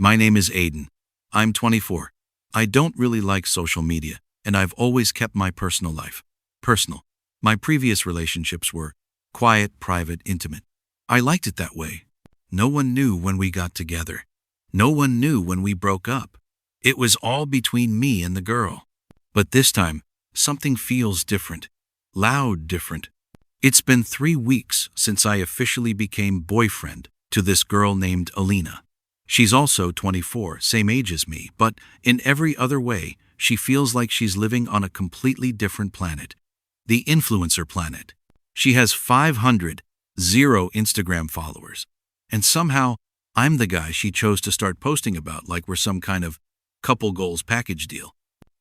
My name is Aiden. I'm 24. I don't really like social media, and I've always kept my personal life personal. My previous relationships were quiet, private, intimate. I liked it that way. No one knew when we got together. No one knew when we broke up. It was all between me and the girl. But this time, something feels different. Loud different. It's been 3 weeks since I officially became boyfriend to this girl named Alina. She's also 24, same age as me, but in every other way, she feels like she's living on a completely different planet. The influencer planet. She has 500, zero Instagram followers. And somehow, I'm the guy she chose to start posting about like we're some kind of couple goals package deal.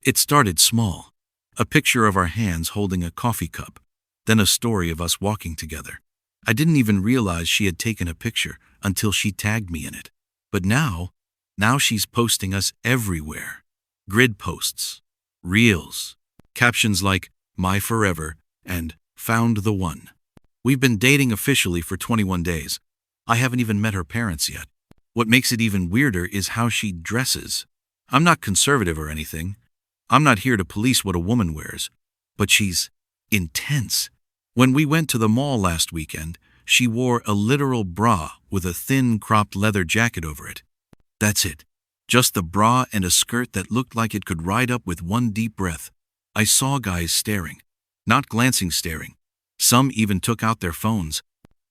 It started small. A picture of our hands holding a coffee cup. Then a story of us walking together. I didn't even realize she had taken a picture until she tagged me in it. But now she's posting us everywhere. Grid posts, reels, captions like "My Forever" and "Found the One." We've been dating officially for 21 days. I haven't even met her parents yet. What makes it even weirder is how she dresses. I'm not conservative or anything. I'm not here to police what a woman wears. But she's intense. When we went to the mall last weekend, she wore a literal bra with a thin cropped leather jacket over it. That's it. Just the bra and a skirt that looked like it could ride up with one deep breath. I saw guys staring. Not glancing staring. Some even took out their phones.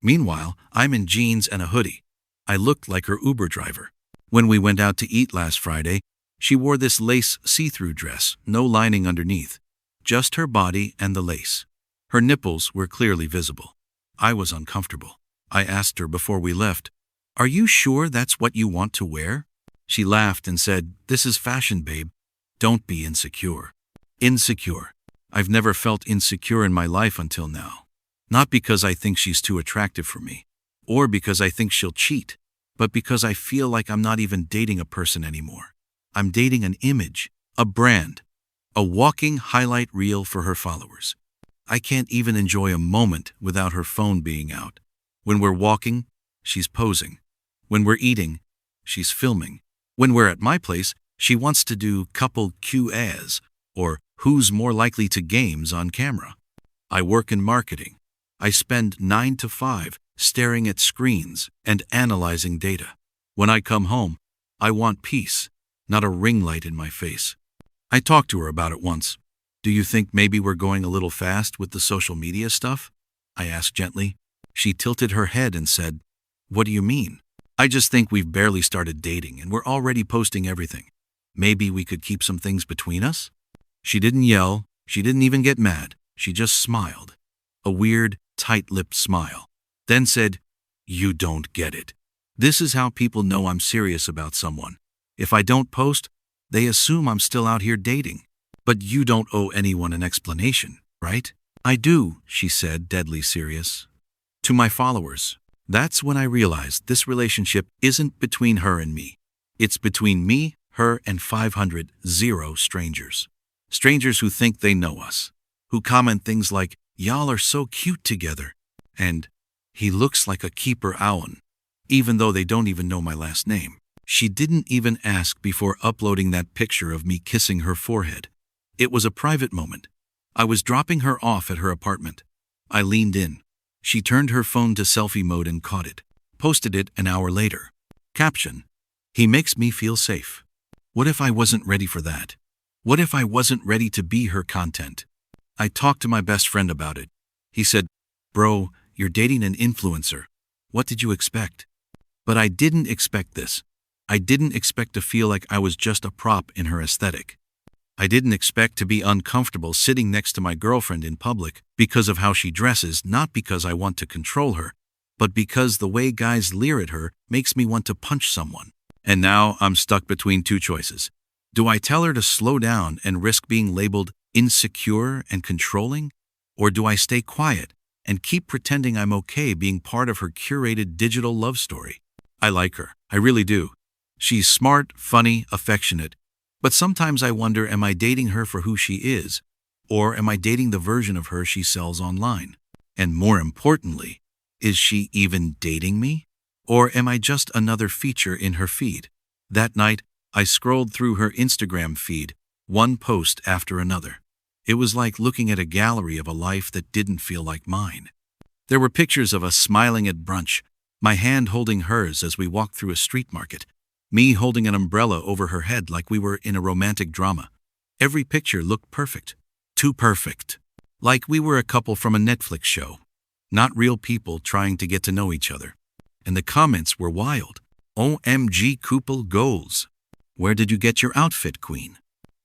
Meanwhile, I'm in jeans and a hoodie. I looked like her Uber driver. When we went out to eat last Friday, she wore this lace see-through dress, no lining underneath. Just her body and the lace. Her nipples were clearly visible. I was uncomfortable. I asked her before we left, "Are you sure that's what you want to wear?" She laughed and said, "This is fashion, babe. Don't be insecure." Insecure. I've never felt insecure in my life until now. Not because I think she's too attractive for me, or because I think she'll cheat, but because I feel like I'm not even dating a person anymore. I'm dating an image, a brand, a walking highlight reel for her followers. I can't even enjoy a moment without her phone being out. When we're walking, she's posing. When we're eating, she's filming. When we're at my place, she wants to do couple Q&As, or who's more likely to games on camera. I work in marketing. I spend 9 to 5 staring at screens and analyzing data. When I come home, I want peace, not a ring light in my face. I talked to her about it once. "Do you think maybe we're going a little fast with the social media stuff?" I asked gently. She tilted her head and said, "What do you mean?" "I just think we've barely started dating and we're already posting everything. Maybe we could keep some things between us?" She didn't yell. She didn't even get mad. She just smiled. A weird, tight-lipped smile. Then said, "You don't get it. This is how people know I'm serious about someone. If I don't post, they assume I'm still out here dating. But you don't owe anyone an explanation, right?" "I do," she said, deadly serious. "To my followers." That's when I realized this relationship isn't between her and me. It's between me, her, and 500, zero strangers. Strangers who think they know us. Who comment things like, "Y'all are so cute together," and "He looks like a keeper owen," even though they don't even know my last name. She didn't even ask before uploading that picture of me kissing her forehead. It was a private moment. I was dropping her off at her apartment. I leaned in. She turned her phone to selfie mode and caught it. Posted it an hour later. Caption: "He makes me feel safe." What if I wasn't ready for that? What if I wasn't ready to be her content? I talked to my best friend about it. He said, "Bro, you're dating an influencer. What did you expect?" But I didn't expect this. I didn't expect to feel like I was just a prop in her aesthetic. I didn't expect to be uncomfortable sitting next to my girlfriend in public because of how she dresses, not because I want to control her, but because the way guys leer at her makes me want to punch someone. And now I'm stuck between two choices. Do I tell her to slow down and risk being labeled insecure and controlling? Or do I stay quiet and keep pretending I'm okay being part of her curated digital love story? I like her. I really do. She's smart, funny, affectionate. But sometimes I wonder, am I dating her for who she is? Or am I dating the version of her she sells online? And more importantly, is she even dating me? Or am I just another feature in her feed? That night, I scrolled through her Instagram feed, one post after another. It was like looking at a gallery of a life that didn't feel like mine. There were pictures of us smiling at brunch, my hand holding hers as we walked through a street market, me holding an umbrella over her head like we were in a romantic drama. Every picture looked perfect. Too perfect. Like we were a couple from a Netflix show. Not real people trying to get to know each other. And the comments were wild. OMG couple goals. Where did you get your outfit, queen?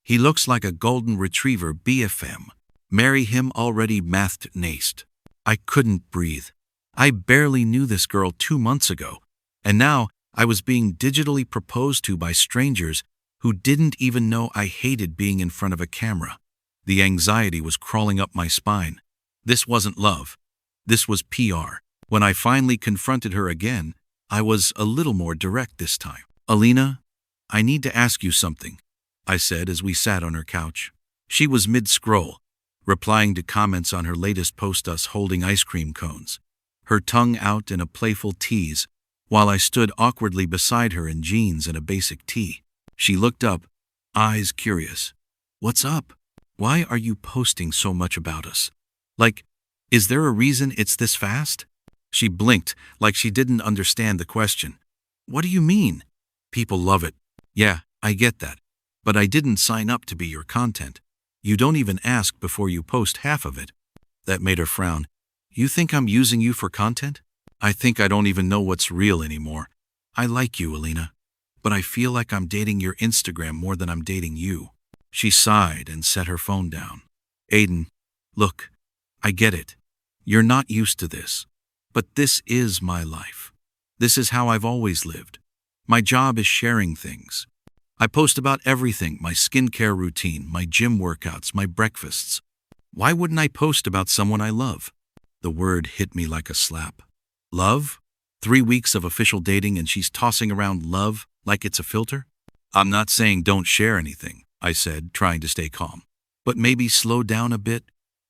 He looks like a golden retriever BFM. Marry him already mathed naced. I couldn't breathe. I barely knew this girl 2 months ago, and now I was being digitally proposed to by strangers who didn't even know I hated being in front of a camera. The anxiety was crawling up my spine. This wasn't love. This was PR. When I finally confronted her again, I was a little more direct this time. Alina, I need to ask you something, I said as we sat on her couch. She was mid-scroll, replying to comments on her latest post, us holding ice cream cones, her tongue out in a playful tease, while I stood awkwardly beside her in jeans and a basic tee. She looked up, eyes curious. What's up? Why are you posting so much about us? Like, is there a reason it's this fast? She blinked like she didn't understand the question. What do you mean? People love it. Yeah, I get that. But I didn't sign up to be your content. You don't even ask before you post half of it. That made her frown. You think I'm using you for content? I think I don't even know what's real anymore. I like you, Alina, but I feel like I'm dating your Instagram more than I'm dating you. She sighed and set her phone down. Aiden, look, I get it. You're not used to this. But this is my life. This is how I've always lived. My job is sharing things. I post about everything, my skincare routine, my gym workouts, my breakfasts. Why wouldn't I post about someone I love? The word hit me like a slap. Love? 3 weeks of official dating and she's tossing around love like it's a filter? I'm not saying don't share anything, I said, trying to stay calm. But maybe slow down a bit.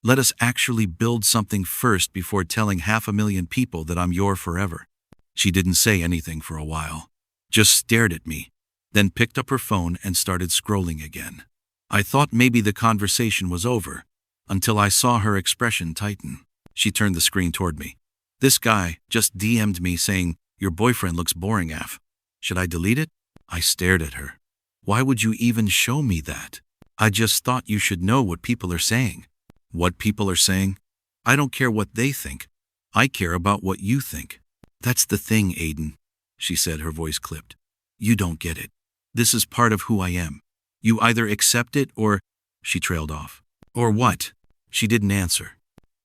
Let us actually build something first before telling 500,000 people that I'm your forever. She didn't say anything for a while, just stared at me, then picked up her phone and started scrolling again. I thought maybe the conversation was over, until I saw her expression tighten. She turned the screen toward me. This guy just DM'd me saying, your boyfriend looks boring, af. Should I delete it? I stared at her. Why would you even show me that? I just thought you should know what people are saying. What people are saying? I don't care what they think. I care about what you think. That's the thing, Aiden, she said, her voice clipped. You don't get it. This is part of who I am. You either accept it or... She trailed off. Or what? She didn't answer.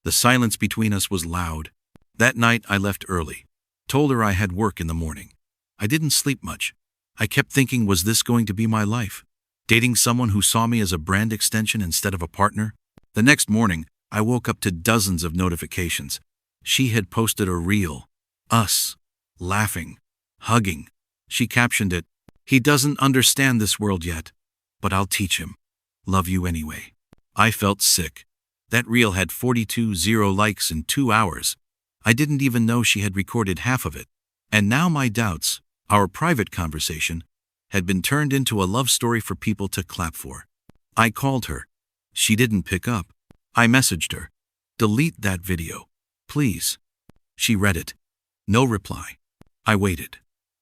The silence between us was loud. That night I left early. Told her I had work in the morning. I didn't sleep much. I kept thinking, was this going to be my life? Dating someone who saw me as a brand extension instead of a partner? The next morning, I woke up to dozens of notifications. She had posted a reel. Us. Laughing. Hugging. She captioned it, he doesn't understand this world yet, but I'll teach him. Love you anyway. I felt sick. That reel had 42,000 likes in 2 hours. I didn't even know she had recorded half of it. And now my doubts, our private conversation, had been turned into a love story for people to clap for. I called her. She didn't pick up. I messaged her. Delete that video, please. She read it. No reply. I waited.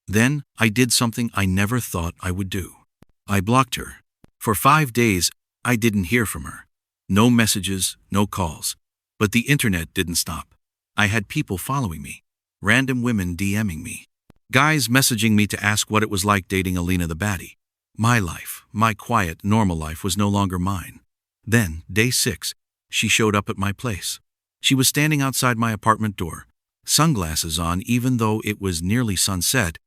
Then I did something I never thought I would do. I blocked her. For 5 days, I didn't hear from her. No messages, no calls. But the internet didn't stop. I had people following me. Random women DMing me. Guys messaging me to ask what it was like dating Alina the baddie. My life, my quiet, normal life was no longer mine. Then, day 6, she showed up at my place. She was standing outside my apartment door, sunglasses on even though it was nearly sunset,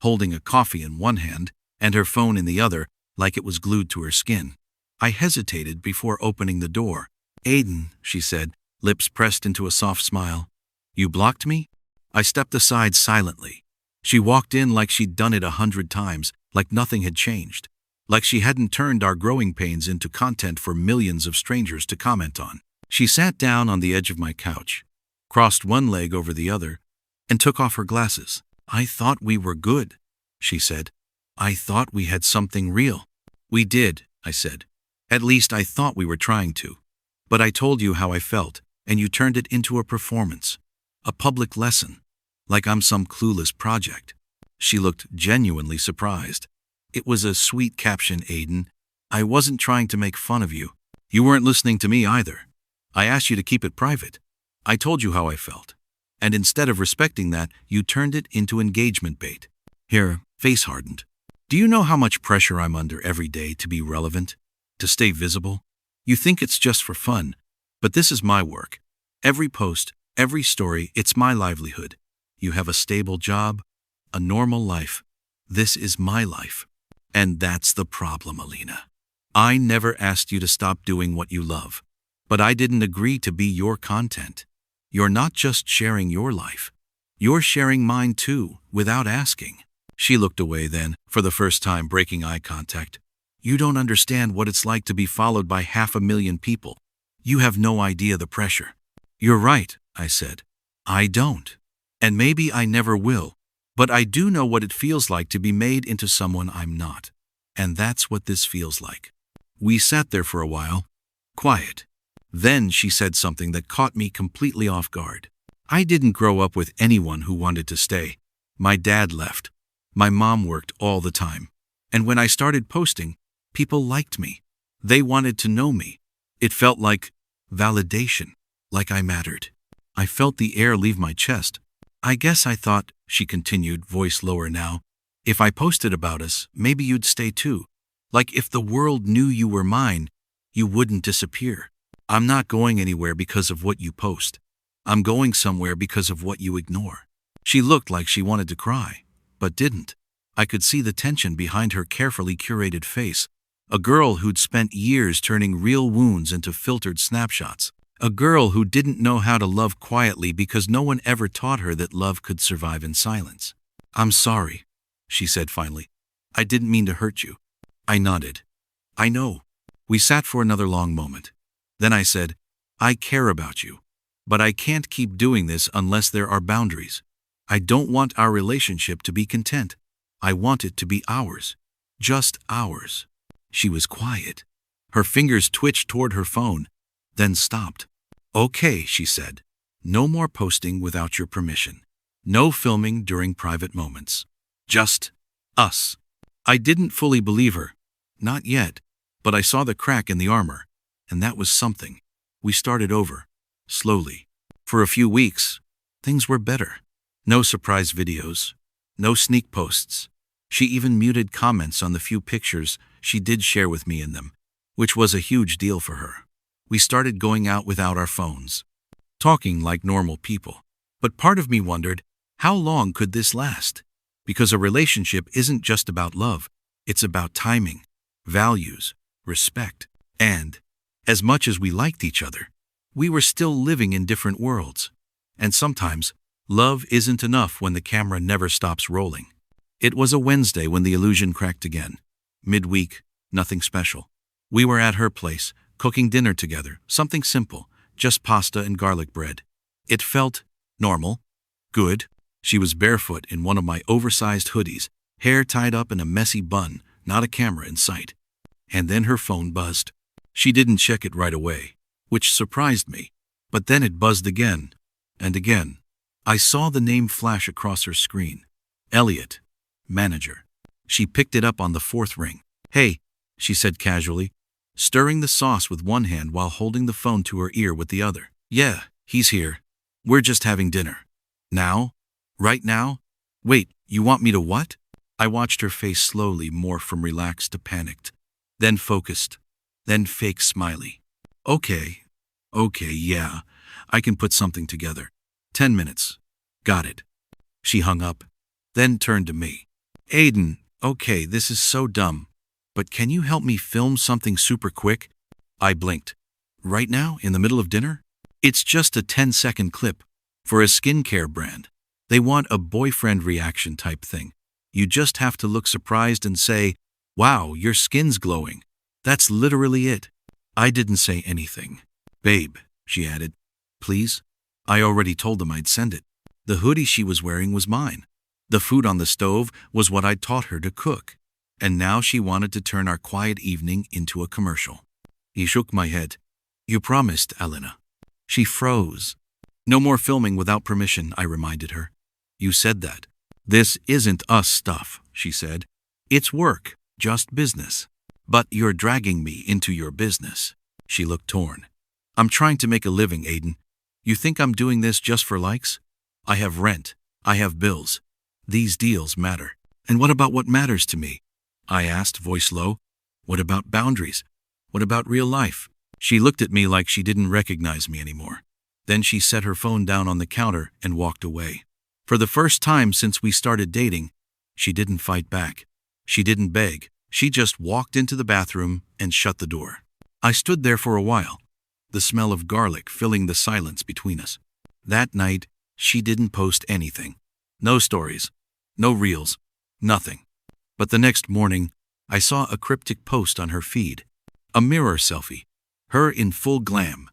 holding a coffee in one hand and her phone in the other like it was glued to her skin. I hesitated before opening the door. Aiden, she said, lips pressed into a soft smile. You blocked me? I stepped aside silently. She walked in like she'd done it 100 times, like nothing had changed. Like she hadn't turned our growing pains into content for millions of strangers to comment on. She sat down on the edge of my couch, crossed one leg over the other, and took off her glasses. I thought we were good, she said. I thought we had something real. We did, I said. At least I thought we were trying to. But I told you how I felt, and you turned it into a performance. A public lesson. Like I'm some clueless project. She looked genuinely surprised. It was a sweet caption, Aiden. I wasn't trying to make fun of you. You weren't listening to me either. I asked you to keep it private. I told you how I felt. And instead of respecting that, you turned it into engagement bait. Here, face hardened. Do you know how much pressure I'm under every day to be relevant? To stay visible? You think it's just for fun, but this is my work. Every post, every story, it's my livelihood. You have a stable job, a normal life. This is my life. And that's the problem, Alina. I never asked you to stop doing what you love, but I didn't agree to be your content. You're not just sharing your life. You're sharing mine too, without asking. She looked away then, for the first time breaking eye contact. You don't understand what it's like to be followed by 500,000 people. You have no idea the pressure. You're right, I said. I don't. And maybe I never will. But I do know what it feels like to be made into someone I'm not. And that's what this feels like. We sat there for a while, quiet. Then she said something that caught me completely off guard. I didn't grow up with anyone who wanted to stay. My dad left. My mom worked all the time. And when I started posting, people liked me. They wanted to know me. It felt like validation, like I mattered. I felt the air leave my chest. I guess I thought, she continued, voice lower now, if I posted about us, maybe you'd stay too. Like if the world knew you were mine, you wouldn't disappear. I'm not going anywhere because of what you post. I'm going somewhere because of what you ignore. She looked like she wanted to cry, but didn't. I could see the tension behind her carefully curated face. A girl who'd spent years turning real wounds into filtered snapshots. A girl who didn't know how to love quietly because no one ever taught her that love could survive in silence. I'm sorry, she said finally. I didn't mean to hurt you. I nodded. I know. We sat for another long moment. Then I said, I care about you, but I can't keep doing this unless there are boundaries. I don't want our relationship to be content. I want it to be ours. Just ours. She was quiet. Her fingers twitched toward her phone, then stopped. Okay, she said. No more posting without your permission. No filming during private moments. Just us. I didn't fully believe her. Not yet, but I saw the crack in the armor. And that was something. We started over, slowly. For a few weeks, things were better. No surprise videos, no sneak posts. She even muted comments on the few pictures she did share with me in them, which was a huge deal for her. We started going out without our phones, talking like normal people. But part of me wondered, how long could this last? Because a relationship isn't just about love, it's about timing, values, respect, and as much as we liked each other, we were still living in different worlds. And sometimes, love isn't enough when the camera never stops rolling. It was a Wednesday when the illusion cracked again. Midweek, nothing special. We were at her place, cooking dinner together, something simple, just pasta and garlic bread. It felt normal, good. She was barefoot in one of my oversized hoodies, hair tied up in a messy bun, not a camera in sight. And then her phone buzzed. She didn't check it right away, which surprised me. But then it buzzed again, and again. I saw the name flash across her screen. Elliot, manager. She picked it up on the fourth ring. Hey, she said casually, stirring the sauce with one hand while holding the phone to her ear with the other. Yeah, he's here. We're just having dinner. Now? Right now? Wait, you want me to what? I watched her face slowly morph from relaxed to panicked, then focused, then fake smiley. Okay, yeah, I can put something together. 10 minutes. Got it. She hung up, then turned to me. Aiden, okay, this is so dumb, but can you help me film something super quick? I blinked. Right now, in the middle of dinner? It's just a 10-second clip for a skincare brand. They want a boyfriend reaction type thing. You just have to look surprised and say, wow, your skin's glowing. That's literally it. I didn't say anything. Babe, she added, please? I already told them I'd send it. The hoodie she was wearing was mine. The food on the stove was what I'd taught her to cook. And now she wanted to turn our quiet evening into a commercial. He shook my head. You promised, Elena. She froze. No more filming without permission, I reminded her. You said that. This isn't us stuff, she said. It's work, just business. But you're dragging me into your business. She looked torn. I'm trying to make a living, Aiden. You think I'm doing this just for likes? I have rent. I have bills. These deals matter. And what about what matters to me? I asked, voice low. What about boundaries? What about real life? She looked at me like she didn't recognize me anymore. Then she set her phone down on the counter and walked away. For the first time since we started dating, she didn't fight back. She didn't beg. She just walked into the bathroom and shut the door. I stood there for a while, the smell of garlic filling the silence between us. That night, she didn't post anything. No stories, no reels, nothing. But the next morning, I saw a cryptic post on her feed. A mirror selfie. Her in full glam.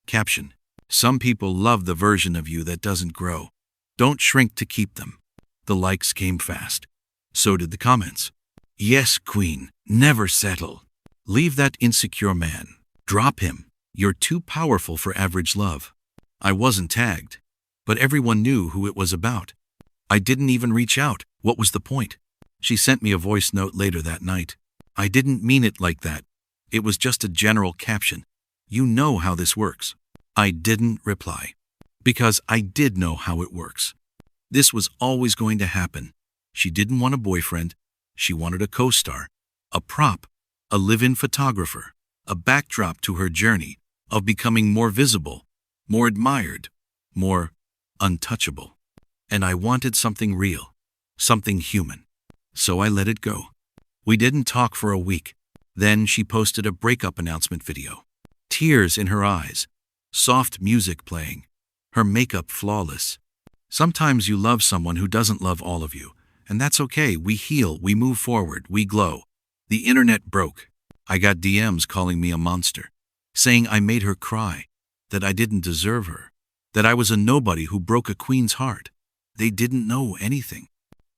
Caption: Some people love the version of you that doesn't grow. Don't shrink to keep them. The likes came fast. So did the comments. Yes, queen, never settle. Leave that insecure man. Drop him. You're too powerful for average love. I wasn't tagged, but everyone knew who it was about. I didn't even reach out. What was the point? She sent me a voice note later that night. I didn't mean it like that. It was just a general caption. You know how this works. I didn't reply. Because I did know how it works. This was always going to happen. She didn't want a boyfriend. She wanted a co-star, a prop, a live-in photographer, a backdrop to her journey of becoming more visible, more admired, more untouchable. And I wanted something real, something human. So I let it go. We didn't talk for a week. Then she posted a breakup announcement video. Tears in her eyes, soft music playing, her makeup flawless. Sometimes you love someone who doesn't love all of you, and that's okay. We heal, we move forward, we glow. The internet broke. I got DMs calling me a monster, saying I made her cry, that I didn't deserve her, that I was a nobody who broke a queen's heart. They didn't know anything.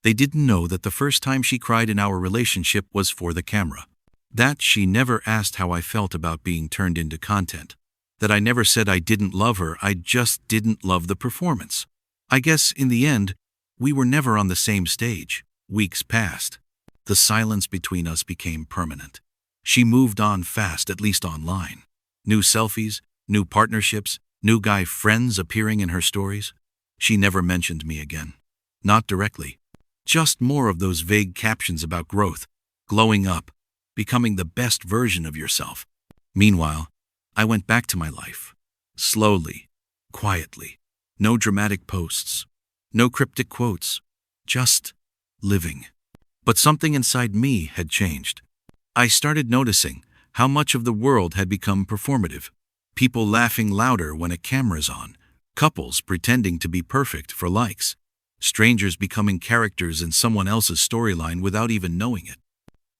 They didn't know that the first time she cried in our relationship was for the camera. That she never asked how I felt about being turned into content. That I never said I didn't love her, I just didn't love the performance. I guess in the end, we were never on the same stage. Weeks passed. The silence between us became permanent. She moved on fast, at least online. New selfies, new partnerships, new guy friends appearing in her stories. She never mentioned me again. Not directly. Just more of those vague captions about growth, glowing up, becoming the best version of yourself. Meanwhile, I went back to my life. Slowly, quietly. No dramatic posts. No cryptic quotes. Just living. But something inside me had changed. I started noticing how much of the world had become performative. People laughing louder when a camera's on. Couples pretending to be perfect for likes. Strangers becoming characters in someone else's storyline without even knowing it.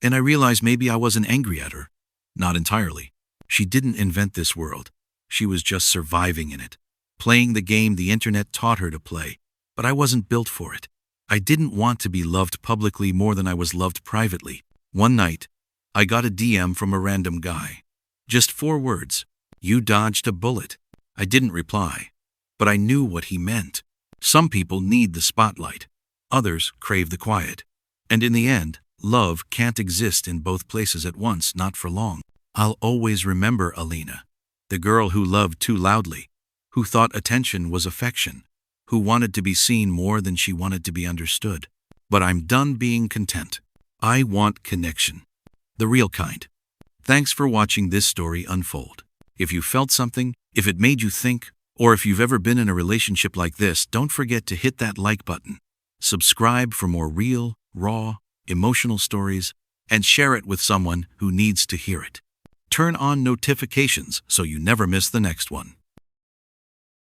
And I realized maybe I wasn't angry at her. Not entirely. She didn't invent this world. She was just surviving in it. Playing the game the internet taught her to play. But I wasn't built for it. I didn't want to be loved publicly more than I was loved privately. One night, I got a DM from a random guy. Just 4 words. You dodged a bullet. I didn't reply. But I knew what he meant. Some people need the spotlight. Others crave the quiet. And in the end, love can't exist in both places at once, not for long. I'll always remember Alina, the girl who loved too loudly, who thought attention was affection, who wanted to be seen more than she wanted to be understood. But I'm done being content. I want connection. The real kind. Thanks for watching this story unfold. If you felt something, if it made you think, or if you've ever been in a relationship like this, don't forget to hit that like button. Subscribe for more real, raw, emotional stories, and share it with someone who needs to hear it. Turn on notifications so you never miss the next one.